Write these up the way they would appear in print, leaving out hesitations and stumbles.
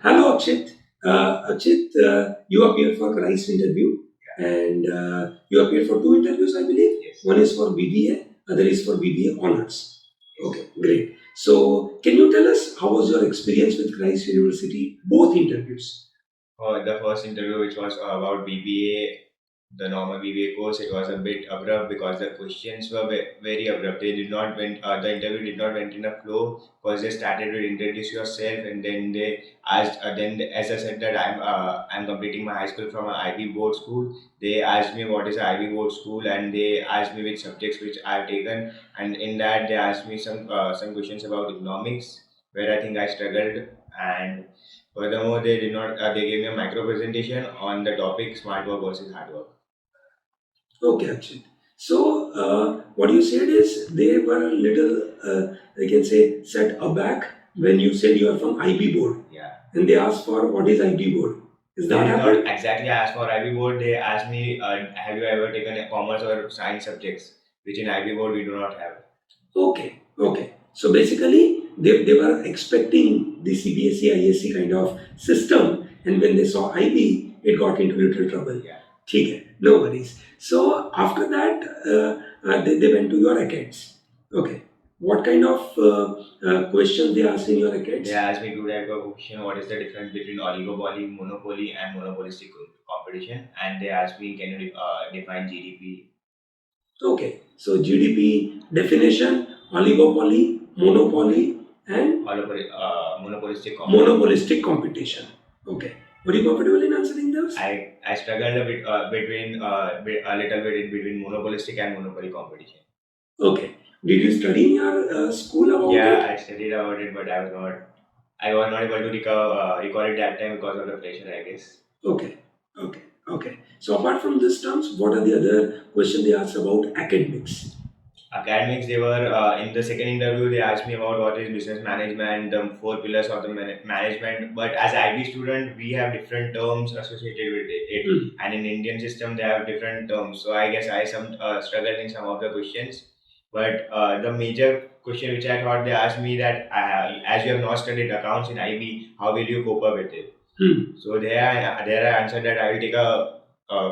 Hello, Akshit. Akshit, you appeared for Christ interview, and you appeared for two interviews, I believe. Yes. One is for BBA, other is for BBA honors. Okay, great. So, can you tell us how was your experience with Christ University? Both interviews. The first interview, which was about BBA, the normal BBA course, it was a bit abrupt because the questions were very abrupt. They did not went. The interview did not went in a flow because they started to introduce yourself, and then they asked. As I said that I'm completing my high school from an IB board school. They asked me what is an IB board school, and they asked me which subjects which I've taken, and in that they asked me some questions about economics, where I think I struggled. And furthermore, they did not. They gave me a micro presentation on the topic smart work versus hard work. Okay, Akshit. So, what you said is they were a little, I can say, set aback when you said you are from IB board. Yeah. And they asked for what is IB board. Is They that did happened? not exactly ask for IB board. They asked me, have you ever taken a commerce or science subjects, which in IB board we do not have. Okay, okay. So basically, they were expecting the CBSE, ISC kind of system, and when they saw IB, it got into little trouble. Yeah. ठीक है, no worries. So after that, they went to your accounts. Okay. What kind of questions they asked in your accounts? They asked me two type of question. What is the difference between oligopoly, monopoly, and monopolistic competition? And they asked me, can you define GDP? Okay, so GDP definition, oligopoly, monopoly, and monopolistic competition. Okay, were you comfortable in answering those? I struggled a bit a little bit in between monopolistic and monopoly competition. Okay, did you study in your school about it? Yeah, I studied about it, but I was not able to recall it that time because of the pressure, I guess. Okay, okay, okay. So apart from these terms, what are the other questions they asked about academics? Academics, they were in the second interview. They asked me about what is business management, the four pillars of the management. But as IB student, we have different terms associated with it, and in Indian system they have different terms. So I guess I some struggled in some of the questions. But the major question which I thought they asked me that as you have not studied accounts in IB, how will you cope up with it? So there I answered that I will take a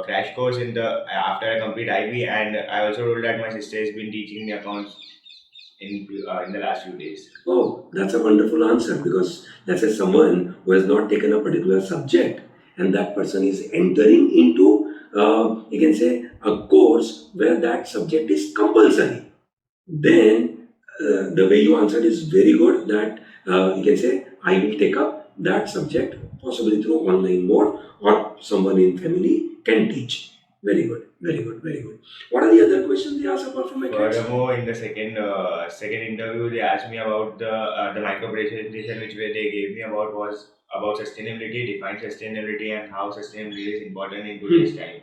crash course in the after I complete IB, and I also told that my sister has been teaching me accounts in the last few days. Oh, that's a wonderful answer because let's say someone who has not taken a particular subject and that person is entering into, you can say, a course where that subject is compulsory. Then the way you answered is very good that you can say, I will take up that subject possibly through online mode or someone in family can teach. Very good, very good, very good. What are the other questions they ask apart from accounts? Furthermore, in the second interview, they asked me about the micro presentation which they gave me about was about sustainability, define sustainability, and how sustainability is important in today's time.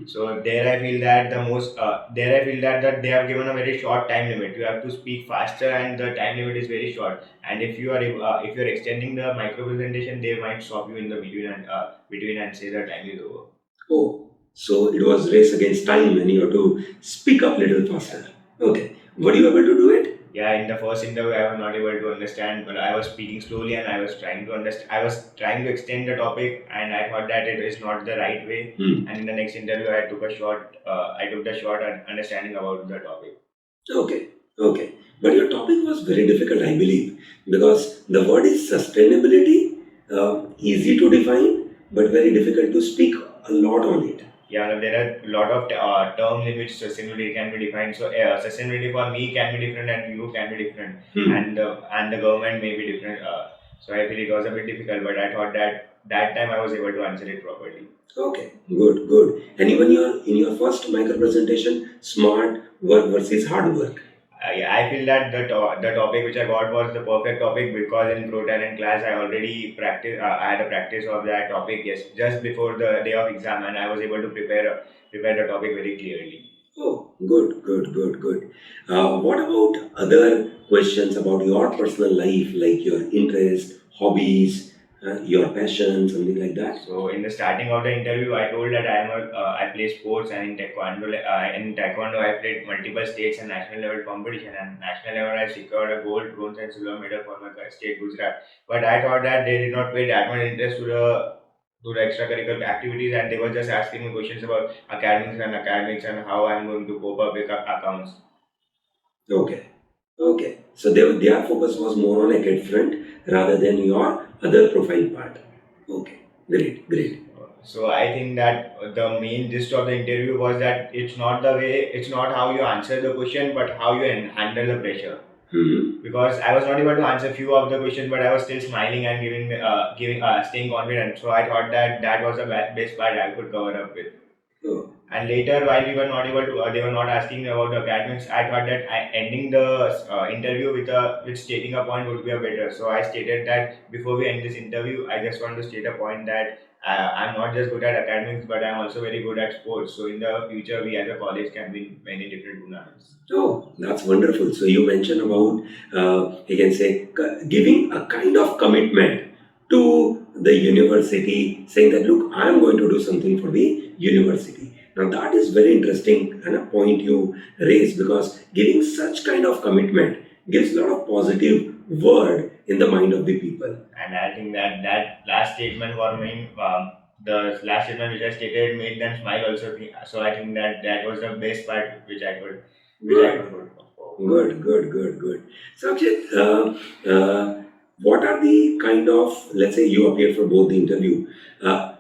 So there I feel that that they have given a very short time limit. You have to speak faster, and the time limit is very short. And if you are extending the micro presentation, they might stop you in the between and say the time is over. Oh, so it was race against time and you have to speak up little faster. Okay. Were you able to do it? Yeah, in the first interview, I was not able to understand, but I was speaking slowly and I was trying to understand. I was trying to extend the topic, and I thought that it is not the right way. And in the next interview, I took the short understanding about the topic. Okay, okay. But your topic was very difficult, I believe, because the word is sustainability, easy to define, but very difficult to speak a lot on it. Yeah, there are a lot of terms in which sustainability can be defined. So sustainability for me can be different, and you can be different, and the government may be different. So I feel it was a bit difficult, but I thought that time I was able to answer it properly. Okay, good, good. And even in your first micro presentation, smart work versus hard work. I feel that the topic which I got was the perfect topic because in pro talent class I already I had a practice of that topic, yes, just before the day of exam, and I was able to prepare the topic very clearly. Oh, good, good, good, good. What about other questions about your personal life, like your interests, hobbies, your passion, something like that? So in the starting of the interview, I told that I play sports, and in taekwondo I played multiple states and national level competition. And national level I secured a gold, bronze, and silver medal for my state Gujarat. But I thought that they did not pay that much interest to the extracurricular activities, and they were just asking me questions about academics and how I'm going to cope up with accounts. Okay. Okay. So their focus was more on acad front rather than your other profile part. Okay. Great. Great. So I think that the main gist of the interview was that it's not how you answer the question, but how you handle the pressure. Hmm. Because I was not able to answer few of the questions, but I was still smiling and staying confident. So I thought that that was the best part I could cover up with. Oh. And later, while we were not able to, they were not asking me about the academics. I thought that ending the interview with stating a point would be a better. So I stated that before we end this interview, I just want to state a point that I'm not just good at academics, but I'm also very good at sports. So in the future, we as a college can win many different tournaments. Oh, that's wonderful. So you mentioned about, you can say, giving a kind of commitment to the university, saying that, look, I am going to do something for the university. Now that is very interesting and a point you raise, because giving such kind of commitment gives a lot of positive word in the mind of the people. And I think that that last statement for me, the last statement which I stated made them smile also. So I think that that was the best part which I Good. could put forward. Good. So, Akshit, what are the kind of, let's say you appeared for both the interview. Uh,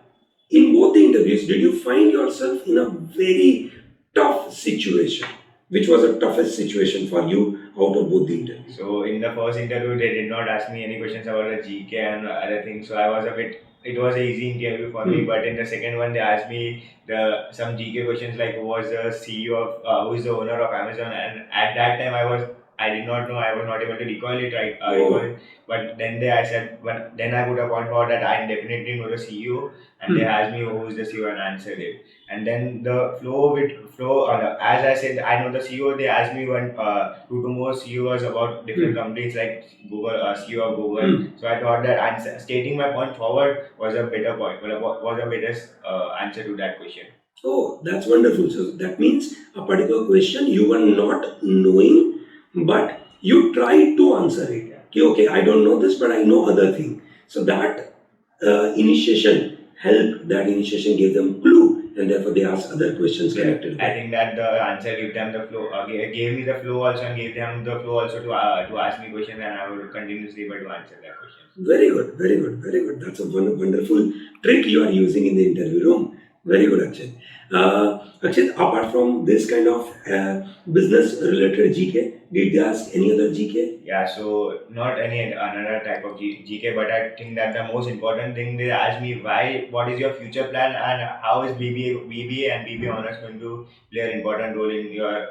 in both the interviews, did you find yourself in a very tough situation? Which was the toughest situation for you out of both the interviews? So in the first interview, they did not ask me any questions about the GK and other things. So I was a bit. It was an easy interview for me. Hmm. But in the second one, they asked me some GK questions like who was the CEO of who is the owner of Amazon. And at that time, I did not know. I was not able to recall it right. Recall it. But then I said, but then I put a point forward that I definitely know the CEO. And they asked me who is the CEO, and I answered it. And then the flow as I said, I know the CEO. They asked me one two to more CEOs about different companies like Google, CEO of Google. So I thought that stating my point forward was a better point, was a better answer to that question. Oh, that's wonderful. So that means a particular question you were not knowing, but you tried to answer it. Okay, I don't know this, but I know other thing. So that initiation gave them clue, and therefore they asked other questions connected with I it. think that the answer gave them the flow, gave me the flow also, and gave them the flow also to ask me questions, and I would continuously able to answer that question. Very good. That's a wonderful trick you are using in the interview room. Very good, Akshay. Akshay, apart from this kind of business-related GK, did they ask any other GK? Yeah, so not any another type of GK, but I think that the most important thing they asked me what is your future plan, and how is BBA and BBA honors going to play an important role in your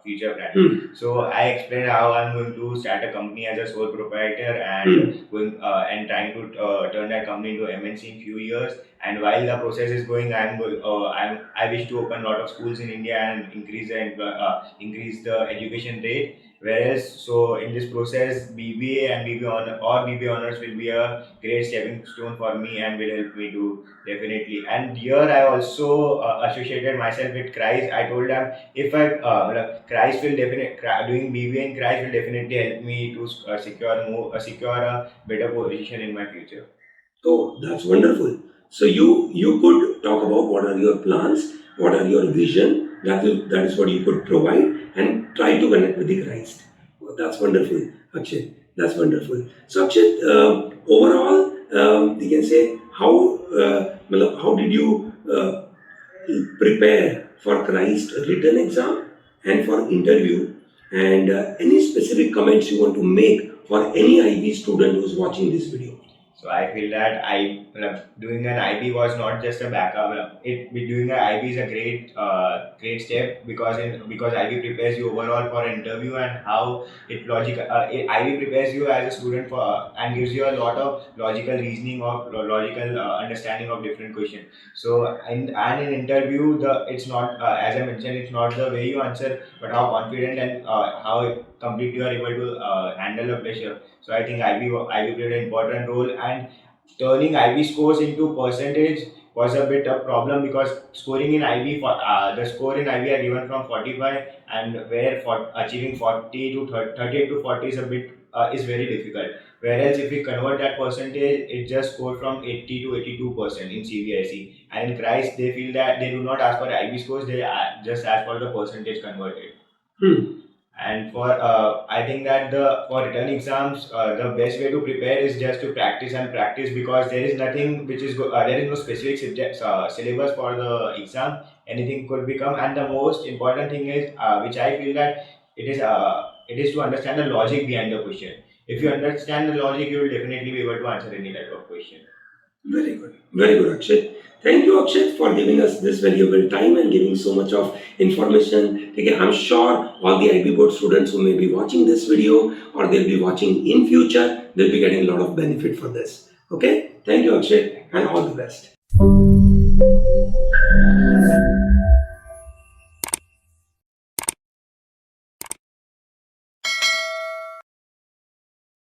future plan. So I explained how I'm going to start a company as a sole proprietor and going and trying to turn that company into MNC in few years. And while the process is going, I wish to open a lot of schools in India and increase the education rate. Whereas, so in this process, BBA and BBA honors will be a great stepping stone for me and will help me to definitely. And here I also associated myself with Christ. I told them if Christ will definitely doing BBA in Christ will definitely help me to secure a better position in my future. Oh, that's wonderful. So you could talk about what are your plans, what are your vision. That is what you could provide, and try to connect with the Christ. Oh, that's wonderful, Akshay. That's wonderful. So Akshay, overall, you can say how did you prepare for Christ written exam and for interview, and any specific comments you want to make for any IB student who's watching this video? So I feel that doing an IB was not just a backup. Doing an IB is a great step because IB prepares you overall for an interview, and how IB prepares you as a student for and gives you a lot of logical reasoning or logical understanding of different questions. So in interview, the it's not as I mentioned, it's not the way you answer, but how confident and how complete you are able to handle the pressure. So I think IB played an important role, and turning IB scores into percentage was a bit a problem, because scoring in IB for the score in IB are given from 45, and where for achieving 40 to 38 to 40 is a bit is very difficult. Whereas if we convert that percentage, it just scored from 80 to 82% in CBSE, and in CRISE they feel that they do not ask for IB scores, they just ask for the percentage converted. Hmm. And for I think that the for written exams, the best way to prepare is just to practice and practice, because there is nothing which is there is no specific subject syllabus for the exam. Anything could become, and the most important thing is, which I feel that it is to understand the logic behind the question. If you understand the logic, you will definitely be able to answer any type of question. Very good. Very good, Akshay. Thank you, Akshay, for giving us this valuable time and giving so much of information. Okay, I'm sure all the IB board students who may be watching this video or they'll be watching in future, they'll be getting a lot of benefit for this. Okay, thank you, Akshay, and all the best.